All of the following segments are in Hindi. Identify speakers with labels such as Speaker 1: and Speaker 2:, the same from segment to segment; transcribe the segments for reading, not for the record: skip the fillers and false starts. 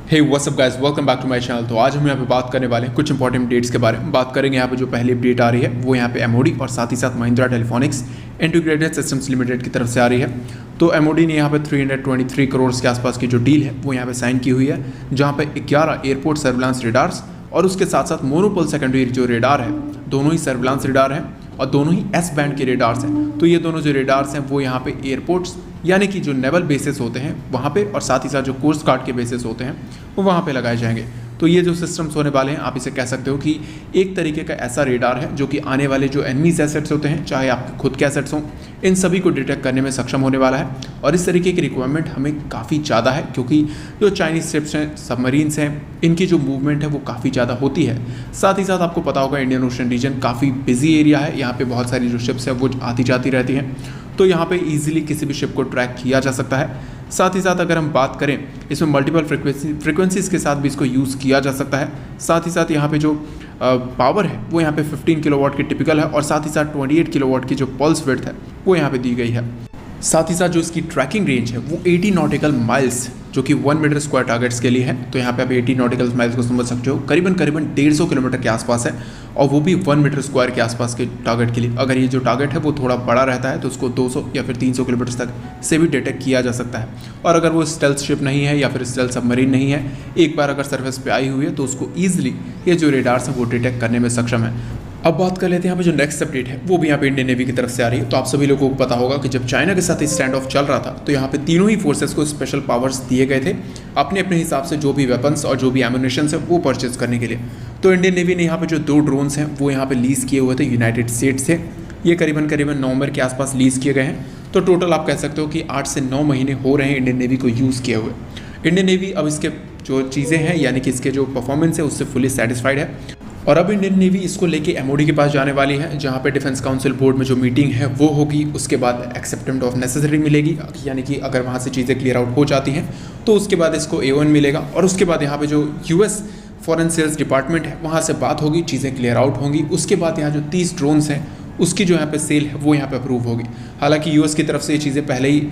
Speaker 1: Hey WhatsApp guys, welcome back to my channel. तो आज हम यहाँ पे बात करने वाले हैं कुछ इंपॉर्टेंट डेट्स के बारे में। बात करेंगे यहाँ पे जो पहली अपडेट आ रही है वो यहाँ पे एमओडी और साथ ही साथ महिंद्रा टेलीफोनिक्स इंटीग्रेटेड सिस्टम्स लिमिटेड की तरफ से आ रही है। तो एमओडी ने यहाँ पे 323 करोड़ के आसपास की जो डील है वो यहाँ पे साइन की हुई है, जहाँ पे 11 एयरपोर्ट सर्विलांस रेडार्स और उसके साथ साथ मोनोपोल सेकेंडरी जो रेडार है, दोनों ही सर्विलांस रेडार हैं और दोनों ही एस बैंड के रेडार्स हैं। तो ये दोनों जो रेडार्स हैं वो यहाँ पे एयरपोर्ट्स यानी कि जो नेवल बेसिस होते हैं वहाँ पे और साथ ही साथ जो कोस्ट गार्ड के बेसिस होते हैं वो वहाँ पे लगाए जाएंगे। तो ये जो सिस्टम्स होने वाले हैं, आप इसे कह सकते हो कि एक तरीके का ऐसा रेडार है जो कि आने वाले जो एनिमीज एसेट्स होते हैं, चाहे आपके खुद के एसेट्स हों, इन सभी को डिटेक्ट करने में सक्षम होने वाला है। और इस तरीके की रिक्वायरमेंट हमें काफ़ी ज़्यादा है, क्योंकि जो चाइनीज शिप्स हैं, सबमरीन्स हैं, इनकी जो मूवमेंट है वो काफ़ी ज़्यादा होती है। साथ ही साथ आपको पता होगा इंडियन ओशन रीजन काफ़ी बिजी एरिया है, यहाँ पे बहुत सारी जो शिप्स हैं वो आती जाती रहती हैं। तो यहाँ पे इजीली किसी भी शिप को ट्रैक किया जा सकता है। साथ ही साथ अगर हम बात करें, इसमें मल्टीपल फ्रिक्वेंसीज के साथ भी इसको यूज़ किया जा सकता है। साथ ही साथ यहाँ पे जो पावर है वो यहाँ पे 15 किलोवाट की टिपिकल है और साथ ही साथ 28 किलोवाट की जो पल्स विड्थ है वो यहाँ पे दी गई है। साथ ही साथ जो इसकी ट्रैकिंग रेंज है वो 80 नॉटिकल माइल्स, जो कि 1 मीटर स्क्वायर टारगेट्स के लिए है। तो यहाँ पे आप 80 नॉटिकल माइल्स को समझ सकते हो, करीबन 150 किलोमीटर के आसपास है, और वो भी 1 मीटर स्क्वायर के आसपास के टारगेट के लिए। अगर ये जो टारगेट है वो थोड़ा बड़ा रहता है तो उसको 200 या फिर 300 किलोमीटर तक से भी डिटेक्ट किया जा सकता है। और अगर वो स्टेल्थ शिप नहीं है या फिर स्टेल्थ सबमरीन नहीं है, एक बार अगर सर्फेस पे आई हुई है तो उसको ईजिली ये जो रेडार्स हैं वो डिटेक्ट करने में सक्षम है। अब बात कर लेते हैं यहाँ पे जो नेक्स्ट अपडेट है वो भी यहाँ पे इंडियन नेवी की तरफ से आ रही है। तो आप सभी लोगों को पता होगा कि जब चाइना के साथ स्टैंड ऑफ चल रहा था तो यहाँ पे तीनों ही फोर्सेस को स्पेशल पावर्स दिए गए थे अपने अपने हिसाब से, जो भी वेपन्स और जो भी एम्युनिशन है वो परचेज करने के लिए। तो इंडियन नेवी ने यहाँ पे जो 2 ड्रोन्स हैं वो यहाँ पे लीज किए हुए थे यूनाइटेड स्टेट्स से। ये करीबन नवंबर के आसपास लीज किए गए हैं। तो टोटल आप कह सकते हो कि 8 से 9 महीने हो रहे हैं इंडियन नेवी को यूज़ किए हुए। इंडियन नेवी अब इसके जो चीज़ें हैं यानी कि इसके जो परफॉर्मेंस है उससे फुली सेटिस्फाइड है। और अब इंडियन नेवी इसको लेके एमओडी के पास जाने वाली है, जहाँ पे डिफेंस काउंसिल बोर्ड में जो मीटिंग है वो होगी। उसके बाद एक्सेप्टेंस ऑफ नेसेसरी मिलेगी, यानी कि अगर वहाँ से चीज़ें क्लियर आउट हो जाती हैं तो उसके बाद इसको A1 मिलेगा। और उसके बाद यहाँ पे जो US फॉरेन सेल्स डिपार्टमेंट है वहाँ से बात होगी, चीज़ें क्लियर आउट होंगी। उसके बाद यहाँ जो 30 ड्रोन्स हैं उसकी जो यहाँ पे सेल है वो यहाँ पे अप्रूव होगी। हालांकि US की तरफ से ये चीज़ें पहले ही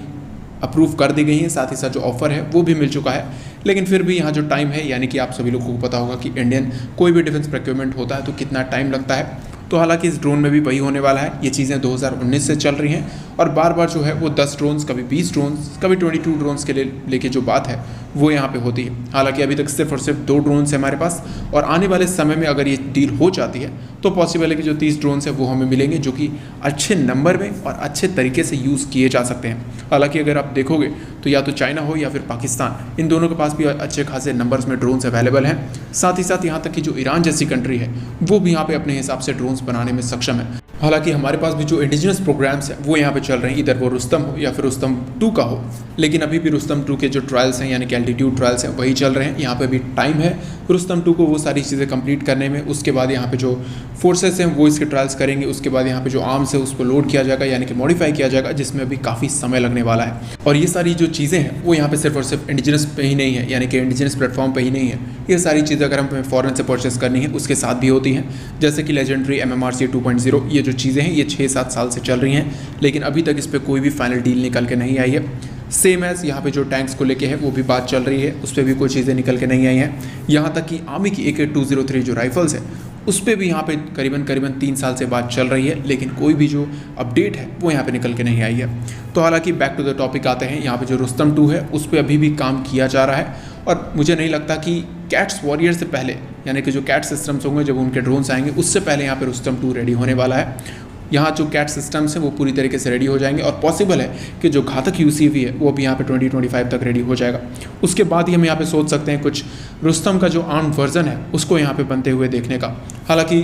Speaker 1: अप्रूव कर दी गई हैं, साथ ही साथ जो ऑफर है वो भी मिल चुका है। लेकिन फिर भी यहाँ जो टाइम है, यानी कि आप सभी लोगों को पता होगा कि इंडियन कोई भी डिफेंस प्रोक्योरमेंट होता है तो कितना टाइम लगता है। तो हालांकि इस ड्रोन में भी वही होने वाला है। ये चीज़ें 2019 से चल रही हैं और बार बार जो है वो 10 ड्रोन्स, कभी 20 ड्रोन्स, कभी 22 ड्रोन्स के लिए लेके जो बात है वो यहाँ पे होती है। हालांकि अभी तक सिर्फ और सिर्फ 2 ड्रोन्स है हमारे पास, और आने वाले समय में अगर ये डील हो जाती है तो पॉसिबल है कि जो 30 ड्रोन्स है वो हमें मिलेंगे, जो कि अच्छे नंबर में और अच्छे तरीके से यूज़ किए जा सकते हैं। हालांकि अगर आप देखोगे तो या तो चाइना हो या फिर पाकिस्तान, इन दोनों के पास भी अच्छे खासे नंबर्स में ड्रोन्स अवेलेबल हैं। साथ ही साथ यहाँ तक कि जो ईरान जैसी कंट्री है वो भी यहाँ पे अपने हिसाब से ड्रोन्स बनाने में सक्षम है। हालांकि हमारे पास भी जो इंडिजिनस प्रोग्राम्स हैं वो यहाँ पे चल रहे हैं, इधर वो रुस्तम हो या फिर रुस्तम 2 का हो। लेकिन अभी भी रुस्तम 2 के जो ट्रायल्स हैं यानी कि एल्टीट्यूड ट्रायल्स हैं वही चल रहे हैं। यहाँ पे भी टाइम है रुस्तम 2 को वो सारी चीज़ें कंप्लीट करने में। उसके बाद यहाँ पे जो फोर्सेस हैं वो इसके ट्रायल्स करेंगे। उसके बाद यहाँ पे जो आर्म्स है उसको लोड किया जाएगा यानी कि मॉडिफाई किया जाएगा, जिसमें अभी काफ़ी समय लगने वाला है। और ये सारी जो चीज़ें हैं वो यहाँ पे सिर्फ और सिर्फ इंडिजिनस पे ही नहीं है, यानी कि इंडिजिनस प्लेटफॉर्म पे ही नहीं है। ये सारी चीज़ें अगर हमें फॉरेन से परचेस करनी है उसके साथ भी होती हैं, जैसे कि लेजेंडरी MMRC 2.0। ये जो चीज़ें हैं ये 6-7 साल से चल रही हैं, लेकिन अभी तक इस पर कोई भी फाइनल डील निकल के नहीं आई है। सेम एज यहाँ पे जो टैंक्स को लेके है वो भी बात चल रही है, उस पर भी कोई चीज़ें निकल के नहीं आई हैं। यहाँ तक कि आर्मी की AK-203 जो राइफल्स है उस पर भी यहाँ पे करीबन 3 साल से बात चल रही है, लेकिन कोई भी जो अपडेट है वो यहाँ पे निकल के नहीं आई है। तो हालांकि बैक टू द टॉपिक आते हैं, यहाँ पे जो रुस्तम 2 है उस पर अभी भी काम किया जा रहा है। और मुझे नहीं लगता कि कैट्स वॉरियर से पहले, यानी कि जो कैट सिस्टम्स होंगे जब उनके ड्रोन्स आएंगे उससे पहले यहाँ पे रुस्तम 2 रेडी होने वाला है। यहाँ जो कैट सिस्टम्स हैं वो पूरी तरीके से रेडी हो जाएंगे और पॉसिबल है कि जो घातक UCV है वो भी यहाँ पे 2025 तक रेडी हो जाएगा। उसके बाद ही हम यहाँ पे सोच सकते हैं कुछ रुस्तम का जो आर्म वर्जन है उसको यहाँ पे बनते हुए देखने का। हालांकि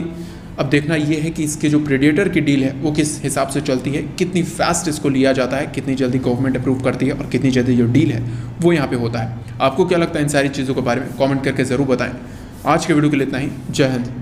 Speaker 1: अब देखना ये है कि इसके जो प्रेडेटर की डील है वो किस हिसाब से चलती है, कितनी फास्ट इसको लिया जाता है, कितनी जल्दी गवर्नमेंट अप्रूव करती है और कितनी जल्दी जो डील है वो यहाँ पर होता है। आपको क्या लगता है इन सारी चीज़ों के बारे में? कॉमेंट करके ज़रूर बताएँ। आज के वीडियो के लिए इतना ही। जय हिंद।